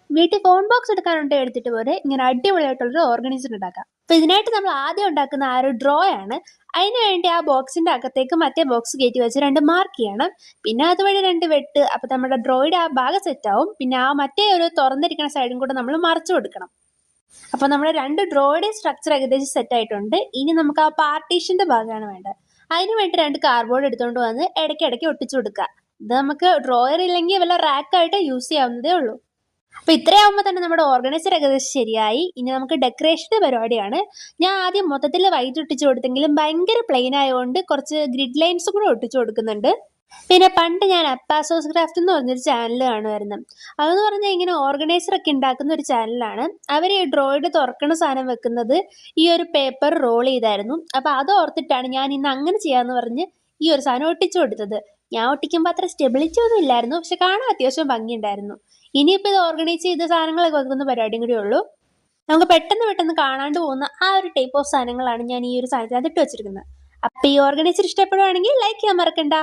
വീട്ടിൽ phone box എടുക്കാനുണ്ടെങ്കിൽ എടുത്തിട്ട് പോലെ ഇങ്ങനെ അടിപൊളിയായിട്ടുള്ളൊരു ഓർഗനൈസർ ഉണ്ടാക്കാം. അപ്പോൾ ഇതിനായിട്ട് നമ്മൾ ആദ്യം ഉണ്ടാക്കുന്ന ആ ഒരു ഡ്രോ ആണ്. അതിന് വേണ്ടി ആ ബോക്സിന്റെ അകത്തേക്ക് മറ്റേ ബോക്സ് കയറ്റി വെച്ച് 2 മാർക്ക് ചെയ്യണം. പിന്നെ അതുവഴി 2 വെട്ട്. അപ്പോൾ നമ്മുടെ ഡ്രോയുടെ ആ ഭാഗം സെറ്റ് ആവും. പിന്നെ ആ മറ്റേ ഒരു തുറന്നിരിക്കുന്ന സൈഡും കൂടെ നമ്മൾ മറച്ചു കൊടുക്കണം. അപ്പോൾ നമ്മുടെ 2 ഡ്രോയുടെ സ്ട്രക്ചർ ഏകദേശം സെറ്റ് ആയിട്ടുണ്ട്. ഇനി നമുക്ക് ആ പാർട്ടീഷന്റെ ഭാഗമാണ് വേണ്ടത്. അതിന് വേണ്ടി 2 കാർഡ്ബോർഡ് എടുത്തുകൊണ്ട് വന്ന് ഇടയ്ക്കിടയ്ക്ക് ഒട്ടിച്ചു കൊടുക്കുക. ഇത് നമുക്ക് ഡ്രോയർ ഇല്ലെങ്കിൽ വല്ല റാക്കായിട്ട് യൂസ് ചെയ്യാവുന്നതേ ഉള്ളൂ. അപ്പോൾ ഇത്രയാവുമ്പോൾ തന്നെ നമ്മുടെ ഓർഗനൈസർ ഏകദേശം ശരിയായി. ഇനി നമുക്ക് ഡെക്കറേഷൻ്റെ പരിപാടിയാണ്. ഞാൻ ആദ്യം മൊത്തത്തിൽ വൈറ്റ് ഒട്ടിച്ചു കൊടുത്തെങ്കിലും ഭയങ്കര പ്ലെയിൻ ആയതുകൊണ്ട് കുറച്ച് ഗ്രിഡ് ലൈൻസും കൂടെ ഒട്ടിച്ചു കൊടുക്കുന്നുണ്ട്. പിന്നെ പണ്ട് ഞാൻ അപ്പാസോസ് ക്രാഫ്റ്റ് എന്ന് പറഞ്ഞൊരു ചാനൽ കാണുമായിരുന്നു. അതെന്ന് പറഞ്ഞാൽ ഇങ്ങനെ ഓർഗനൈസർ ഒക്കെ ഉണ്ടാക്കുന്ന ഒരു ചാനലാണ്. അവർ ഈ ഡ്രോയിഡ് തുറക്കണ സാധനം വെക്കുന്നത് ഈ ഒരു പേപ്പർ റോൾ ചെയ്തായിരുന്നു. അപ്പോൾ അത് ഓർത്തിട്ടാണ് ഞാൻ ഇന്ന് അങ്ങനെ ചെയ്യാമെന്ന് പറഞ്ഞ് ഈ ഒരു സാധനം ഒട്ടിച്ചു കൊടുത്തത്. ഞാൻ ഒട്ടിക്കുമ്പോൾ അത്ര സ്റ്റെബിലിറ്റി ഒന്നും ഇല്ലായിരുന്നു, പക്ഷെ കാണാൻ അത്യാവശ്യം ഭംഗിയുണ്ടായിരുന്നു. ഇനിയിപ്പോൾ ഇത് ഓർഗനൈസ് ചെയ്ത സാധനങ്ങളൊക്കെ വെക്കുന്ന പരിപാടിയും കൂടി ഉള്ളൂ. നമുക്ക് പെട്ടെന്ന് കാണാണ്ട് പോകുന്ന ആ ഒരു ടൈപ്പ് ഓഫ് സാധനങ്ങളാണ് ഞാൻ ഈ ഒരു സാധനത്തിനകത്ത് ഇട്ട് വെച്ചിരിക്കുന്നത്. അപ്പോൾ ഈ ഓർഗനൈസർ ഇഷ്ടപ്പെടുവാണെങ്കിൽ ലൈക്ക് ചെയ്യാൻ മറക്കണ്ട.